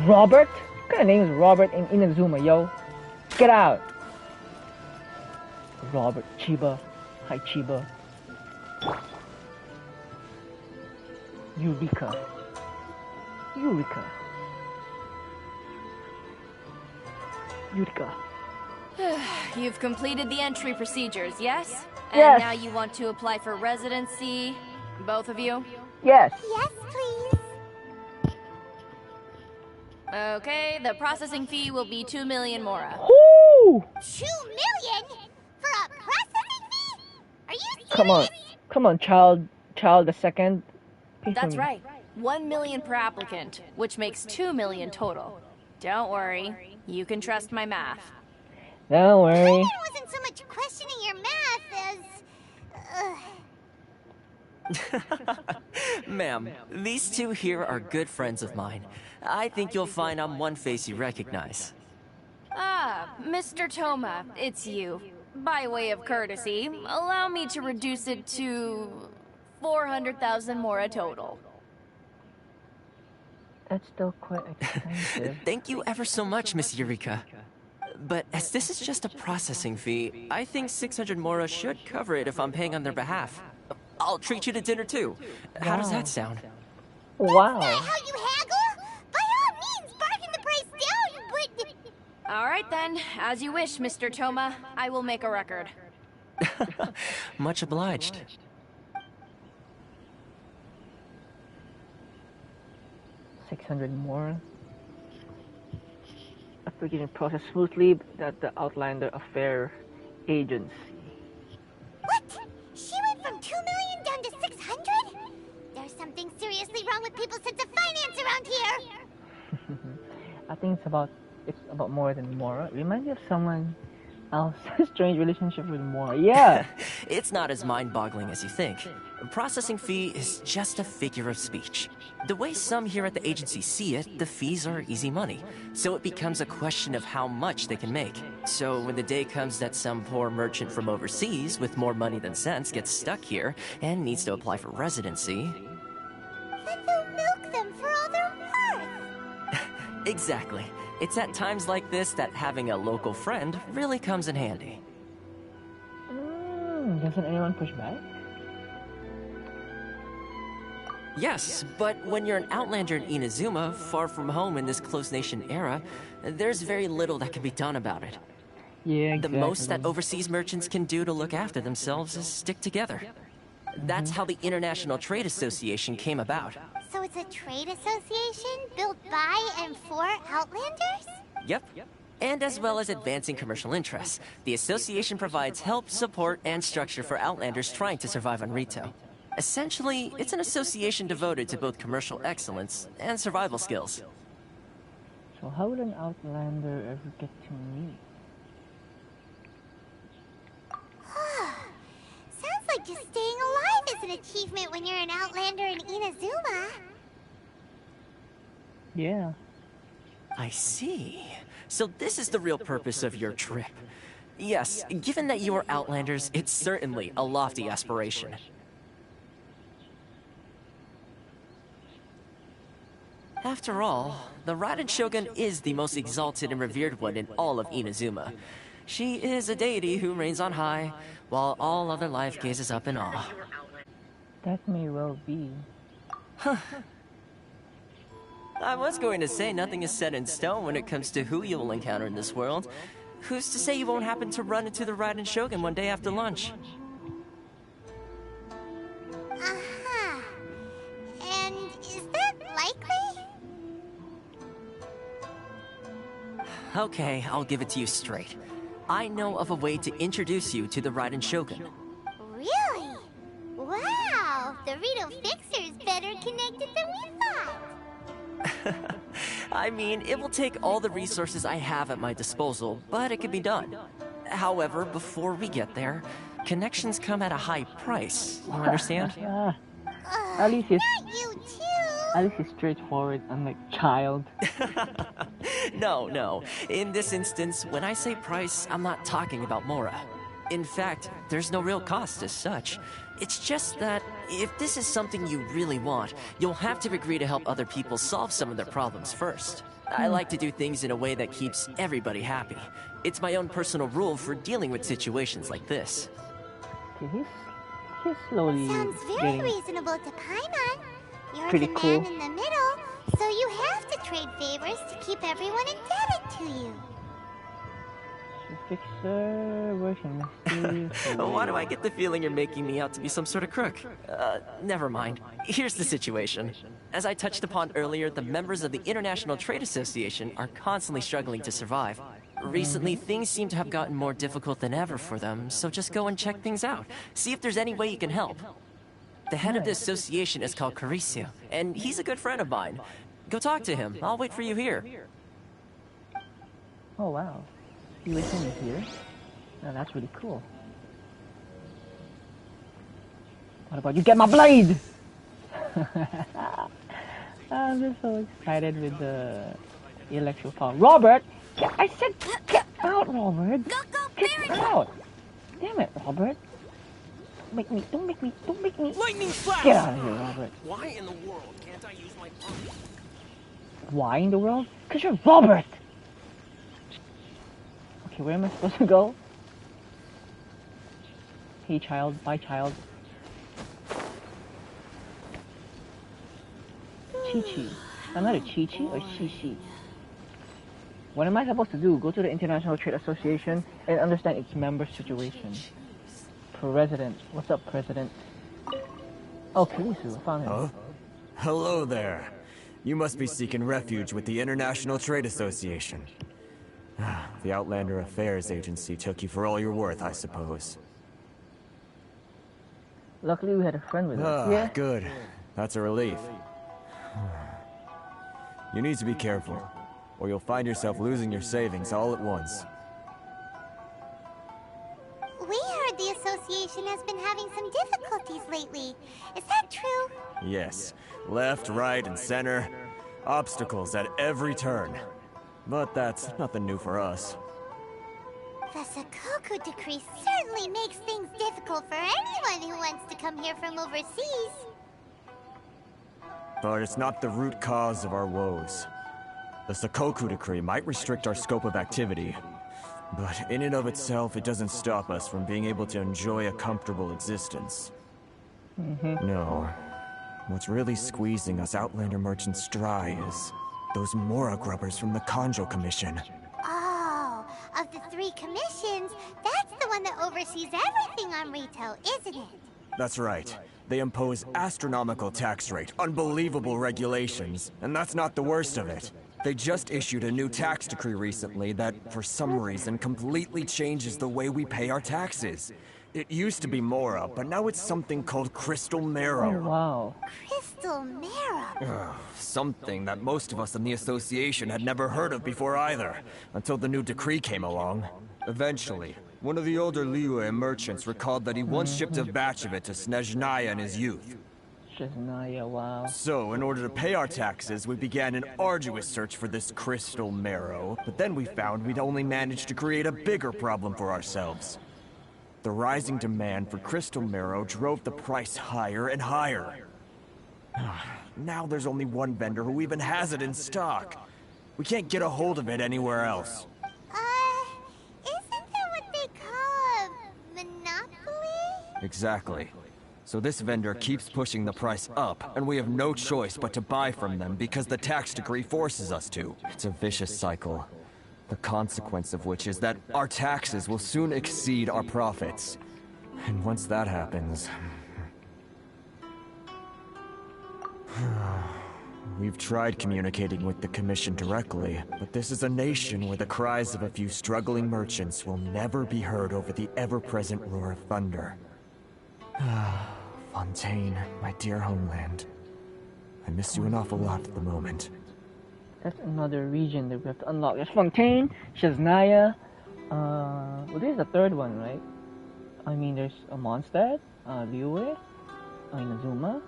Robert? What kind of name is Robert in Inazuma, yo? Get out! Robert, Chiba. Hi, Chiba. Eureka. Eureka. Eureka. You've completed the entry procedures, yes? And Yes. now you want to apply for residency? Both of you? Yes. Yes, please. Okay, the processing fee will be 2 million mora. Woo! 2 million? For a processing fee? Are you serious? Come on, child the second. Pay for That's me. right. 1 million per applicant, which makes 2 million total. Don't worry, you can trust my math. Don't worry. It wasn't so much questioning your math as... Ma'am, these two here are good friends of mine. I think you'll find I'm one face you recognize. Ah, Mr. Thoma, it's you. By way of courtesy, allow me to reduce it to 400,000 mora total. That's still quite expensive. Thank you ever so much, Miss Eureka. But as this is just a processing fee, I think 600 mora should cover it if I'm paying on their behalf. I'll treat you to dinner too. How does that sound? Wow. How you haggle? By all means, bargain the price down, but... All right then, as you wish, Mr. Thoma. I will make a record. Much obliged. $600 more. Application process smoothly at the Outlander Affair Agency. What? She went from 2 million down to 600? There's something seriously wrong with people's sense of finance around here. I think it's about more than Mora. It reminds me of someone else's strange relationship with Mora. Yeah. It's not as mind-boggling as you think. A processing fee is just a figure of speech. The way some here at the agency see it, the fees are easy money. So it becomes a question of how much they can make. So when the day comes that some poor merchant from overseas with more money than sense gets stuck here and needs to apply for residency... Then they'll milk them for all they're worth. Exactly. It's at times like this that having a local friend really comes in handy. Doesn't anyone push back? Yes, but when you're an outlander in Inazuma, far from home in this close nation era, there's very little that can be done about it. Yeah, The exactly. most that overseas merchants can do to look after themselves is stick together. That's how the International Trade Association came about. So it's a trade association built by and for Outlanders? Yep. And as well as advancing commercial interests, the association provides help, support, and structure for Outlanders trying to survive on Rito. Essentially, it's an association devoted to both commercial excellence and survival skills. So how would an Outlander ever get to me? Sounds like just staying alive is an achievement when you're an Outlander in Inazuma. Yeah. I see. So this is the real purpose of your trip. Yes, given that you are Outlanders, it's certainly a lofty aspiration. After all, the Raiden Shogun is the most exalted and revered one in all of Inazuma. She is a deity who reigns on high, while all other life gazes up in awe. That may well be. I was going to say nothing is set in stone when it comes to who you will encounter in this world. Who's to say you won't happen to run into the Raiden Shogun one day after lunch? Uh-huh. And is that likely? Okay, I'll give it to you straight. I know of a way to introduce you to the Raiden Shogun. Really? Wow, the Rito Fixer's better connected than we thought. I mean, it will take all the resources I have at my disposal, but it can be done. However, before we get there, connections come at a high price. You understand? At least he's Not you too. straightforward, unlike Child. No. In this instance, when I say price, I'm not talking about Mora. In fact, there's no real cost as such. It's just that if this is something you really want, you'll have to agree to help other people solve some of their problems first. I like to do things in a way that keeps everybody happy. It's my own personal rule for dealing with situations like this. Okay, he's slowly Sounds very getting reasonable to Paimon. You're pretty the cool. man in the middle, so you have to trade favors to keep everyone indebted to you. fixer, working mysterious. Why do I get the feeling you're making me out to be some sort of crook? Never mind. Here's the situation. As I touched upon earlier, the members of the International Trade Association are constantly struggling to survive. Recently, things seem to have gotten more difficult than ever for them, so just go and check things out. See if there's any way you can help. The head of the association is called Caricio, and he's a good friend of mine. Go talk to him. I'll wait for you here. Oh wow. You wait for me here? Oh, that's really cool. What about you get my blade? I'm just so excited with the electro power. Robert! I said get out, Robert! Get out! Damn it, Robert! Don't make me. Lightning flash! Get out of here, Robert. Why in the world can't I use my arm? Why in the world? Cause you're Robert! Okay, where am I supposed to go? Hey child, bye child. Chi-Chi. I'm not a Chi-Chi or Chi-Chi. What am I supposed to do? Go to the International Trade Association and understand its member situation. President. What's up, President? Oh, Kirisu, I found him. Huh? Hello there. You must be seeking refuge with the International Trade Association. The Outlander Affairs Agency took you for all you're worth, I suppose. Luckily, we had a friend with us. Yeah. Good. That's a relief. You need to be careful, or you'll find yourself losing your savings all at once. We heard the association has been having some difficulties lately. Is that true? Yes. Left, right, and center. Obstacles at every turn. But that's nothing new for us. The Sakoku decree certainly makes things difficult for anyone who wants to come here from overseas. But it's not the root cause of our woes. The Sakoku decree might restrict our scope of activity, but in and of itself, it doesn't stop us from being able to enjoy a comfortable existence. No. What's really squeezing us Outlander merchants dry is those Mora grubbers from the Conjo Commission. Oh, of the 3 commissions, that's the one that oversees everything on retail, isn't it? That's right. They impose astronomical tax rate, unbelievable regulations, and that's not the worst of it. They just issued a new tax decree recently that, for some reason, completely changes the way we pay our taxes. It used to be Mora, but now it's something called Crystal Marrow. Oh, wow. Crystal Marrow. Something that most of us in the association had never heard of before either, until the new decree came along. Eventually, one of the older Liyue merchants recalled that he once shipped a batch of it to Snezhnaya in his youth. Snezhnaya, wow. So, in order to pay our taxes, we began an arduous search for this Crystal Marrow, but then we found we'd only managed to create a bigger problem for ourselves. The rising demand for Crystal Marrow drove the price higher and higher. Now there's only one vendor who even has it in stock. We can't get a hold of it anywhere else. Isn't that what they call a monopoly? Exactly. So this vendor keeps pushing the price up, and we have no choice but to buy from them because the tax decree forces us to. It's a vicious cycle. The consequence of which is that our taxes will soon exceed our profits. And once that happens... We've tried communicating with the Commission directly, but this is a nation where the cries of a few struggling merchants will never be heard over the ever-present roar of thunder. Fontaine, my dear homeland. I miss you an awful lot at the moment. That's another region that we have to unlock. There's Fontaine, Snezhnaya. Well, this is the 3rd one, right? I mean, there's a Mondstadt, Liyue, Inazuma,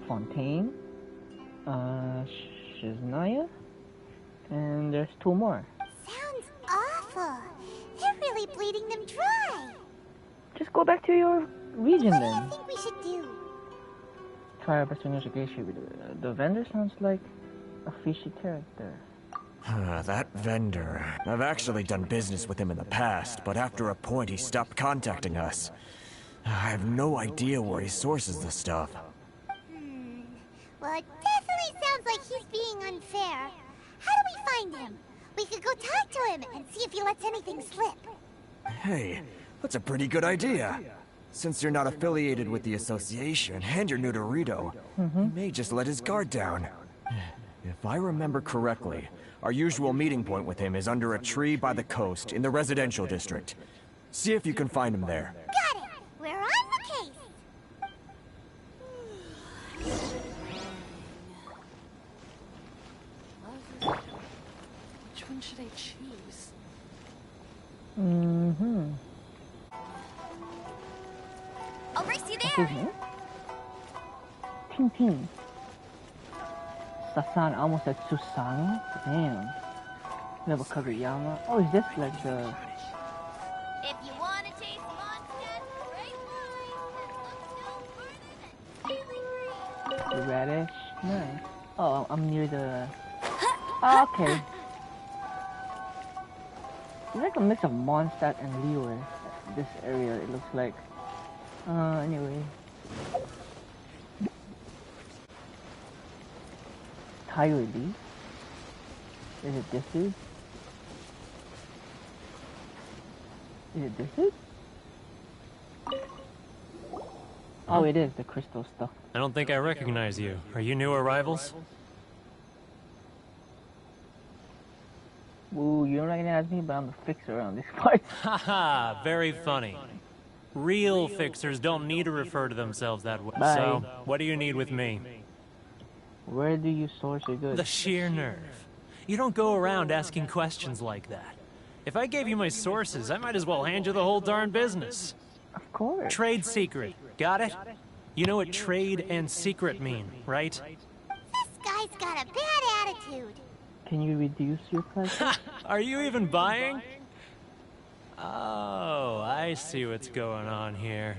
Fontaine, Snezhnaya, and there's 2 more. Sounds awful. They're really bleeding them dry. Just go back to your region What do then. you think we should do? Try our best to negotiate with the vendor. Sounds like a fishy character. That vendor. I've actually done business with him in the past, but after a point he stopped contacting us. I have no idea where he sources the stuff. Well, it definitely sounds like he's being unfair. How do we find him? We could go talk to him and see if he lets anything slip. Hey, that's a pretty good idea. Since you're not affiliated with the association and you're new to Rito, he may just let his guard down. If I remember correctly, our usual meeting point with him is under a tree by the coast in the residential district. See if you can find him there. Got it! We're on the case! Which one should I choose? I'll race you What's there! his name? Ting Ting. Sasan almost said Susan. Damn. Never Kageyama. Oh, is this like the... If you want to taste Mondstadt great wine that looks no further than Feeling Green. the radish? Nice. Oh, I'm near the... Oh, okay. It's like a mix of Mondstadt and Liyue. This area, it looks like. Anyway. Tyler Lee? Is it this dude? Is it this dude? Oh, it is the crystal stuff. I don't think I recognize you. Are you new arrivals? Ooh, you don't recognize me, but I'm the fixer around this part. Haha, very funny. Real fixers don't need to refer to themselves that way. Bye. So, what do you need with me? Where do you source your goods? The sheer nerve. You don't go around asking questions like that. If I gave you my sources, I might as well hand you the whole darn business. Of course. Trade secret. Got it? You know what trade and secret mean, right? This guy's got a bad attitude. Can you reduce your price? Are you even buying? Oh, I see what's going on here.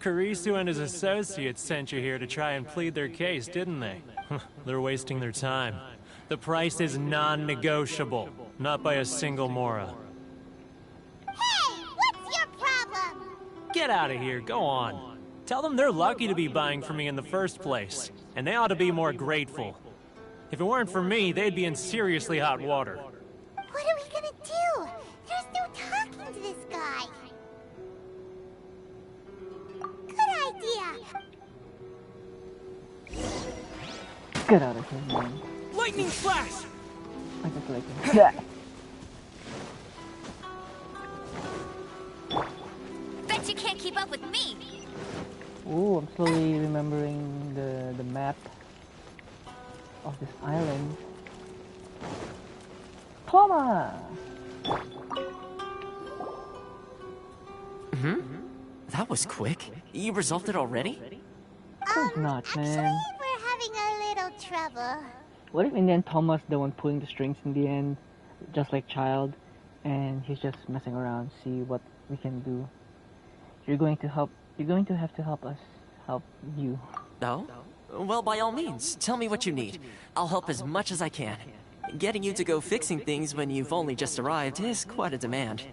Kurisu and his associates sent you here to try and plead their case, didn't they? They're wasting their time. The price is non-negotiable, not by a single Mora. Hey, what's your problem? Get out of here, go on. Tell them they're lucky to be buying from me in the first place, and they ought to be more grateful. If it weren't for me, they'd be in seriously hot water. What are we gonna do? There's no talking to this guy. Good idea. Get out of here, man. Lightning flash! I just like it. Yeah. Bet you can't keep up with me. Ooh, I'm slowly remembering the map of this island. Thoma! That was quick. You resolved it already? Course not, man. Actually, we're having a little trouble. What if in the end Thomas the one pulling the strings in the end, just like Childe, and he's just messing around, see what we can do. You're going to have to help us help you. No? Well, by all means, tell me what you need. I'll help as much as I can. Getting you to go fixing things when you've only just arrived is quite a demand.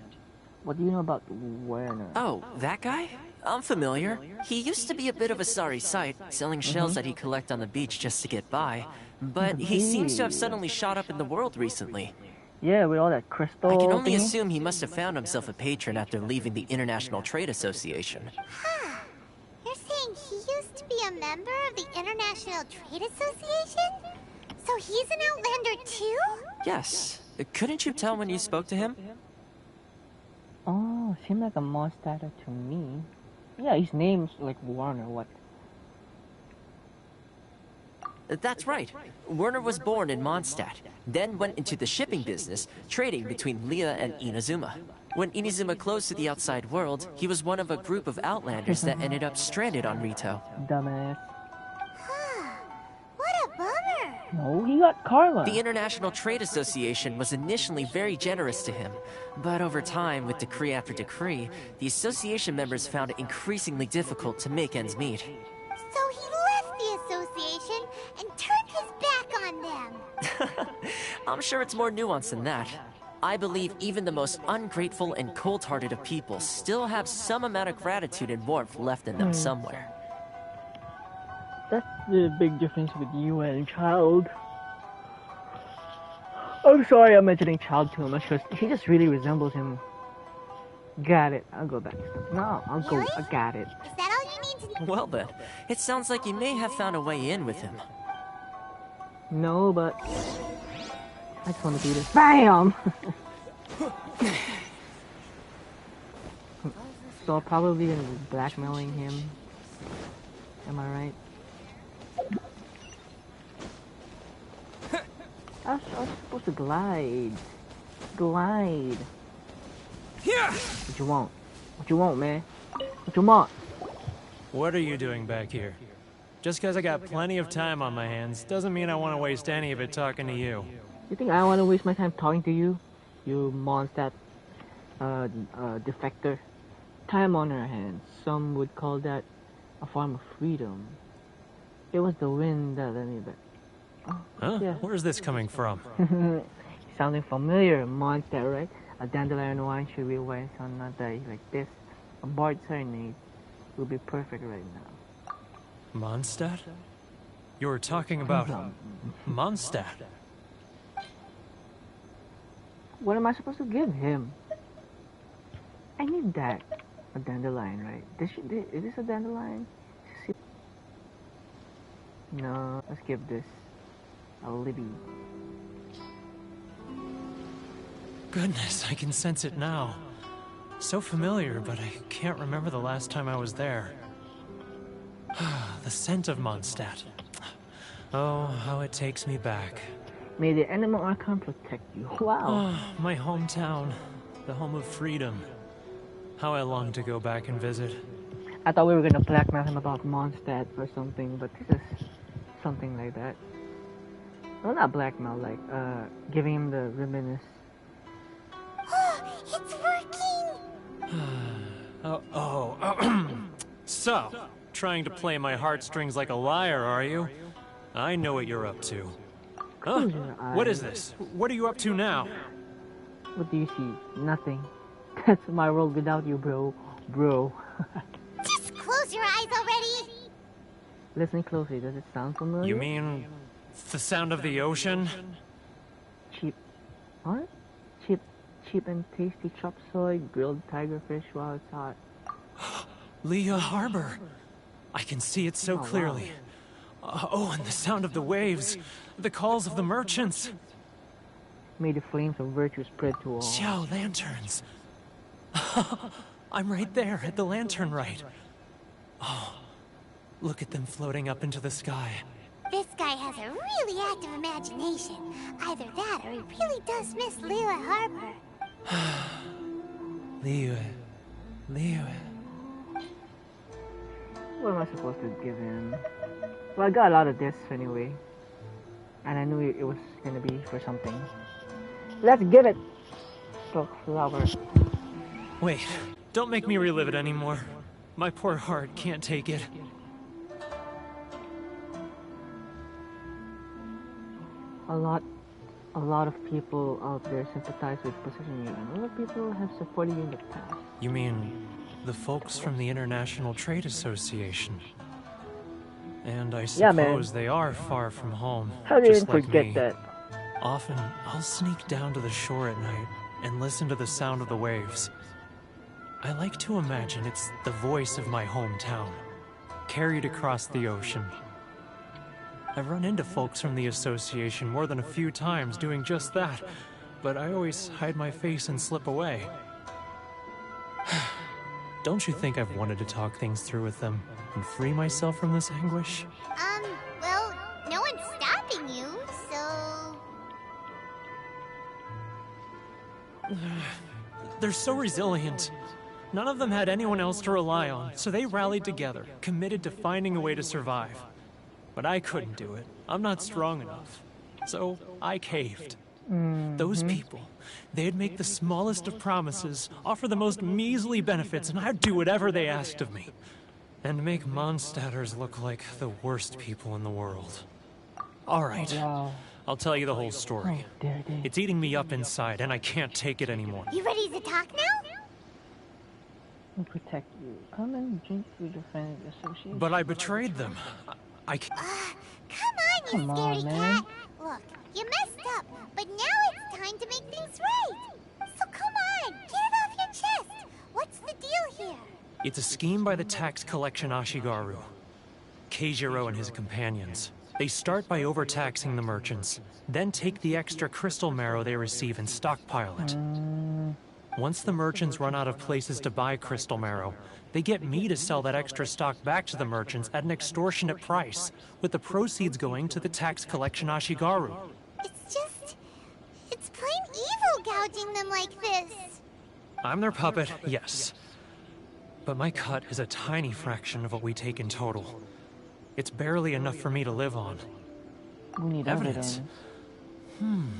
What do you know about Werner? Oh, that guy? I'm familiar. He used to be a bit of a sorry sight, selling shells that he'd collect on the beach just to get by. But he seems to have suddenly shot up in the world recently. Yeah, with all that crystal I can only thingy. assume he must have found himself a patron after leaving the International Trade Association. You're saying he used to be a member of the International Trade Association? So he's an Outlander too? Yes. Couldn't you tell when you spoke to him? Oh, seemed like a monster to me. Yeah, his name's like Werner, what? That's right. Werner was born in Mondstadt, then went into the shipping business, trading between Leah and Inazuma. When Inazuma closed to the outside world, he was one of a group of Outlanders that ended up stranded on Rito. Dumbass. What a bummer. No, he got karma. The International Trade Association was initially very generous to him, but over time, with decree after decree, the association members found it increasingly difficult to make ends meet. So he left the association and turned his back on them. I'm sure it's more nuanced than that. I believe even the most ungrateful and cold-hearted of people still have some amount of gratitude and warmth left in them somewhere. That's the big difference with you and Childe. I'm sorry I'm mentioning Childe too much because he just really resembles him. Got it. I'll go back. No, I'll go. Really? I got it. Is that all you need to know? Well then, it sounds like you may have found a way in with him. No, but I just want to do this. BAM! So probably gonna be blackmailing him. Am I right? I was supposed to glide. Glide. What you want? What you want, man? What you want? What are you doing back here? Just because I got plenty of time on my hands doesn't mean I want to waste any of it talking to you. You think I want to waste my time talking to you? You monster, defector. Time on our hands. Some would call that a form of freedom. It was the wind that led me back. Oh, Huh? yeah. Where's this coming from? Sounding familiar, monster, right? A dandelion wine should be wine on a day like this. A bard serenade will be perfect right now. Mondstadt? You were talking about Mondstadt. What am I supposed to give him? I need that. A dandelion, right? Is this a dandelion? No, let's give this a Libby. Goodness, I can sense it now. So familiar, but I can't remember the last time I was there. The scent of Mondstadt. Oh, how it takes me back. May the animal archon protect you. Wow. Oh, my hometown. The home of freedom. How I long to go back and visit. I thought we were gonna blackmail him about Mondstadt or something, but this is something like that. Well, not blackmail, like, giving him the ribbon. It's working! So, trying to play my heartstrings like a liar, are you? I know what you're up to. Huh? Close your eyes. What is this? What are you up to now? What do you see? Nothing. That's my world without you, bro. Bro. Just close your eyes already! Listen closely. Does it sound familiar? You mean the sound of the ocean? Cheap. What? Cheap and tasty chop suey, grilled tiger fish while it's hot. Leah Harbor. I can see it so Oh, wow. clearly. Oh, and the sound of the waves. The calls of the merchants. May the flames of virtue spread to all. Xiao lanterns. I'm right there at the lantern right. Oh, look at them floating up into the sky. This guy has a really active imagination. Either that or he really does miss Liyue Harbor. Liyue. What am I supposed to give him? Well, I got a lot of this anyway. And I knew it was gonna be for something. Let's give it! Silk flower. Wait, don't make me relive it anymore. My poor heart can't take it. A lot of people out there sympathize with positioning you, and a lot of people have supported you in the past. You mean the folks from the International Trade Association? And I Yeah, man. suppose they are far from home. How did you just like forget me. that? Often, I'll sneak down to the shore at night and listen to the sound of the waves. I like to imagine it's the voice of my hometown, carried across the ocean. I've run into folks from the association more than a few times doing just that, but I always hide my face and slip away. Don't you think I've wanted to talk things through with them and free myself from this anguish? Well, no one's stopping you, so... They're so resilient. None of them had anyone else to rely on, so they rallied together, committed to finding a way to survive. But I couldn't do it. I'm not strong enough. So I caved. Those people, they'd make the smallest of promises, offer the most measly benefits, and I'd do whatever they asked of me. And make Mondstadters look like the worst people in the world. Alright, Wow. I'll tell you the whole story. How dare they? It's eating me up inside, and I can't take it anymore. You ready to talk now? We protect you. Come and drink with your friends association. But I betrayed them. I can't. Come on, you Come scary on, man. cat. Look, you messed up, but now it's time to make things right. So come on, get it off your chest. What's the deal here? It's a scheme by the tax collection Ashigaru. Keijiro and his companions. They start by overtaxing the merchants, then take the extra crystal marrow they receive and stockpile it. Once the merchants run out of places to buy crystal marrow, they get me to sell that extra stock back to the merchants at an extortionate price, with the proceeds going to the tax collection Ashigaru. It's plain evil gouging them like this. I'm their puppet, yes. But my cut is a tiny fraction of what we take in total. It's barely enough for me to live on. We need Evidence. evidence.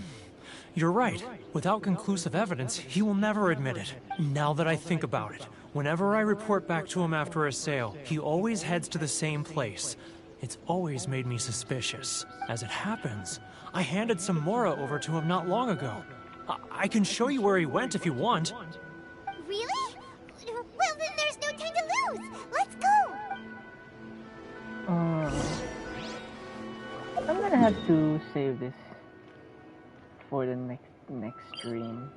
You're right. Without conclusive evidence, he will never admit it. Now that I think about it, whenever I report back to him after a sale, he always heads to the same place. It's always made me suspicious. As it happens, I handed some Mora over to him not long ago. I can show you where he went if you want. Really? Well, then there's no time to lose. Let's go. I'm gonna have to save this for the next stream.